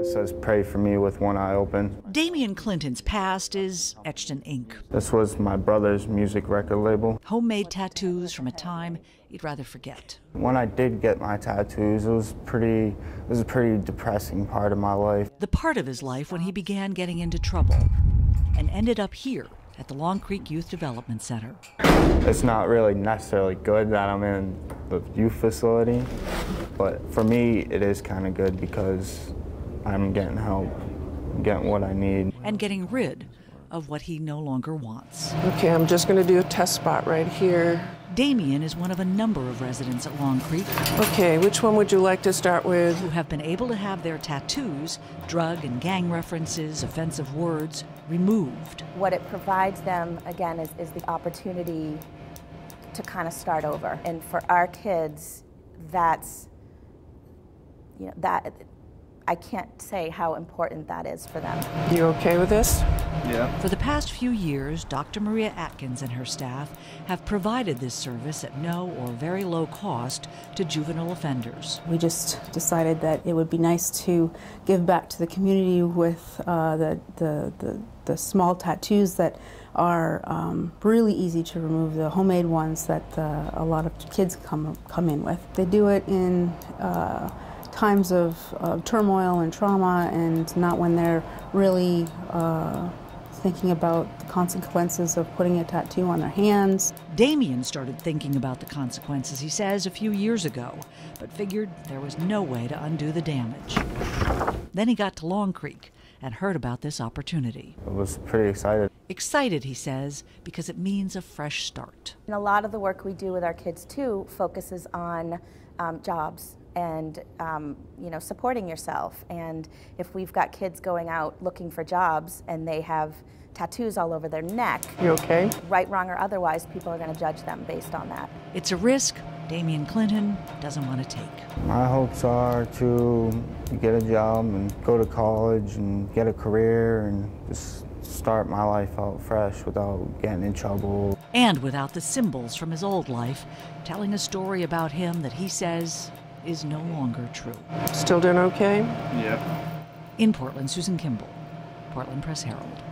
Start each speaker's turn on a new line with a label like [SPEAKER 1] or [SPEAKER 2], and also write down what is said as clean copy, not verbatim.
[SPEAKER 1] It says pray for me with one eye open.
[SPEAKER 2] Damian Clinton's past is etched in ink.
[SPEAKER 1] This was my brother's music record label.
[SPEAKER 2] Homemade tattoos from a time he'd rather forget.
[SPEAKER 1] When I did get my tattoos, it was a pretty depressing part of my life.
[SPEAKER 2] The part of his life when he began getting into trouble and ended up here at the Long Creek Youth Development Center.
[SPEAKER 1] It's not really necessarily good that I'm in the youth facility, but for me it is kind of good because I'm getting help, getting what I need.
[SPEAKER 2] And getting rid of what he no longer wants.
[SPEAKER 3] Okay, I'm just going to do a test spot right here.
[SPEAKER 2] Damian is one of a number of residents at Long Creek.
[SPEAKER 3] Okay, which one would you like to start with?
[SPEAKER 2] Who have been able to have their tattoos, drug and gang references, offensive words, removed.
[SPEAKER 4] What it provides them, again, is the opportunity to kind of start over. And for our kids, that's, that I can't say how important that is for them.
[SPEAKER 3] You okay with this?
[SPEAKER 1] Yeah.
[SPEAKER 2] For the past few years, Dr. Maria Atkins and her staff have provided this service at no or very low cost to juvenile offenders.
[SPEAKER 5] We just decided that it would be nice to give back to the community with the small tattoos that are really easy to remove, the homemade ones that a lot of kids come in with. They do it in times of turmoil and trauma, and not when they're really thinking about the consequences of putting a tattoo on their hands.
[SPEAKER 2] Damian started thinking about the consequences, he says, a few years ago, but figured there was no way to undo the damage. Then he got to Long Creek and heard about this opportunity.
[SPEAKER 1] I was pretty excited.
[SPEAKER 2] Excited, he says, because it means a fresh start.
[SPEAKER 4] And a lot of the work we do with our kids, too, focuses on jobs and supporting yourself. And if we've got kids going out looking for jobs and they have tattoos all over their neck,
[SPEAKER 3] you okay?
[SPEAKER 4] Right, wrong, or otherwise, people are going to judge them based on that.
[SPEAKER 2] It's a risk Damian Clinton doesn't want to take.
[SPEAKER 1] My hopes are to get a job and go to college and get a career and just start my life out fresh without getting in trouble.
[SPEAKER 2] And without the symbols from his old life, telling a story about him that he says is no longer true.
[SPEAKER 3] Still doing okay?
[SPEAKER 1] Yeah.
[SPEAKER 2] In Portland, Susan Kimball, Portland Press Herald.